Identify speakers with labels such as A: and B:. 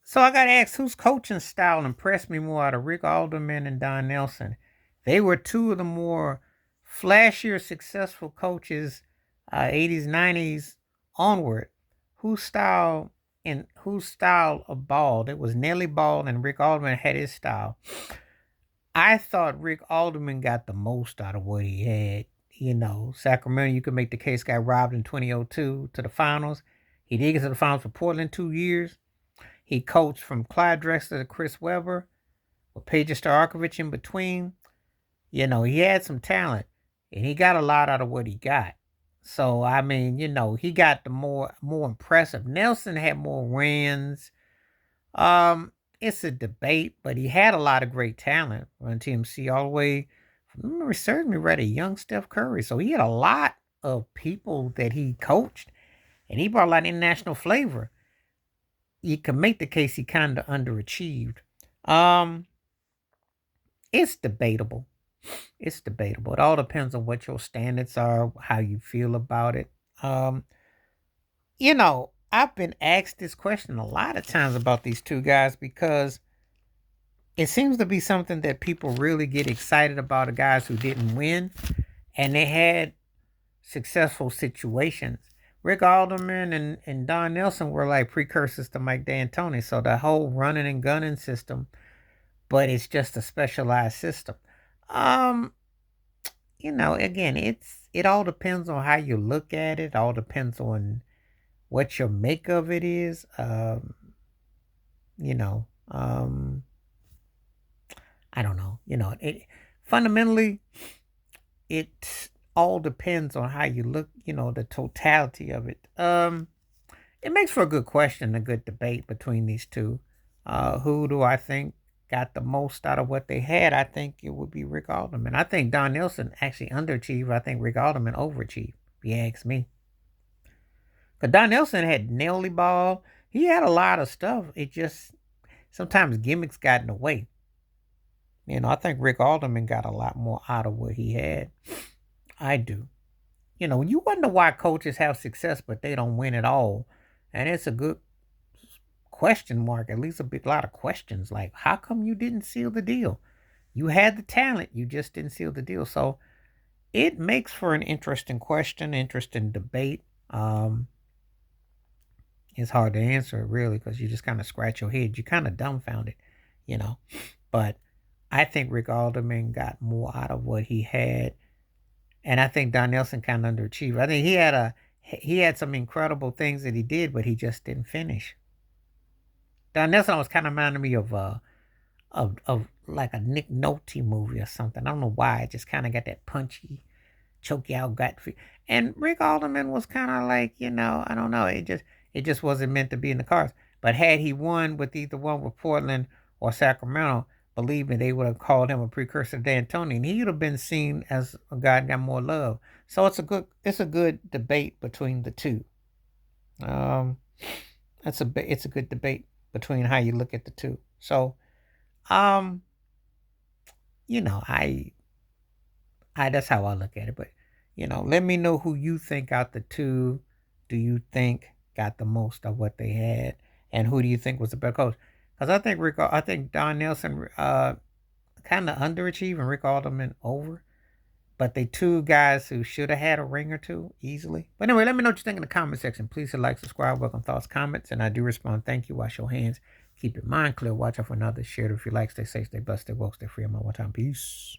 A: So I got to ask, whose coaching style impressed me more out of Rick Alderman and Don Nelson? They were two of the more flashier, successful coaches, 80s, 90s onward. Whose style of ball? It was Nelly Ball and Rick Alderman had his style. I thought Rick Alderman got the most out of what he had. Sacramento, you could make the case, got robbed in 2002 to the finals. He did get to the finals for Portland 2 years. He coached from Clyde Drexler to Chris Webber with Peja Stojakovic in between. He had some talent and he got a lot out of what he got. So I mean, he got the more impressive. Nelson had more wins. Um, it's a debate, but he had a lot of great talent on TMC all the way. If memory serves me right, a young Steph Curry. So he had a lot of people that he coached, and he brought a lot of international flavor. You can make the case he kind of underachieved. Um, it's debatable. It's debatable. It all depends on what your standards are, how you feel about it. Um, I've been asked this question a lot of times about these two guys because it seems to be something that people really get excited about the guys who didn't win and they had successful situations. Rick Alderman and Don Nelson were like precursors to Mike D'Antoni. So the whole running and gunning system, but it's just a specialized system. Um, again, it all depends on how you look at it. All depends on what your make of it is. You know, um, I don't know. Fundamentally, it all depends on how you look. The totality of it. It makes for a good question, a good debate between these two. Who do I think got the most out of what they had? I think it would be Rick Alderman. I think Don Nelson actually underachieved. I think Rick Alderman overachieved, if you ask me. Because Don Nelson had Nelly Ball. He had a lot of stuff. It just sometimes gimmicks got in the way. I think Rick Alderman got a lot more out of what he had. I do. You wonder why coaches have success, but they don't win at all. And it's a good question mark, at least a big lot of questions. Like, how come you didn't seal the deal? You had the talent, you just didn't seal the deal. So it makes for an interesting question, interesting debate. It's hard to answer really because you just kind of scratch your head. You kind of dumbfounded, you know. But I think Rick Alderman got more out of what he had, and I think Don Nelson kind of underachieved. I think he had some incredible things that he did, but he just didn't finish. Don Nelson was kind of reminding me of like a Nick Nolte movie or something. I don't know why. It just kind of got that punchy, choke you out gut feel. And Rick Alderman was kind of like, I don't know. It just wasn't meant to be in the cards. But had he won with either one with Portland or Sacramento, believe me, they would have called him a precursor to D'Antoni, and he would have been seen as a guy that got more love. So it's a good debate between the two. Um, it's a good debate between how you look at the two. So, um, I that's how I look at it. But let me know who you think out the two. Do you think got the most of what they had, and who do you think was the better coach? Because I think Don Nelson kind of underachieved and Rick Alderman over. But they two guys who should have had a ring or two easily. But anyway, let me know what you think in the comment section. Please hit like, subscribe, welcome thoughts, comments, and I do respond. Thank you. Wash your hands. Keep your mind clear. Watch out for another. Share it if you like. Stay safe, stay blessed, stay woke, stay free. I'm one time. Peace.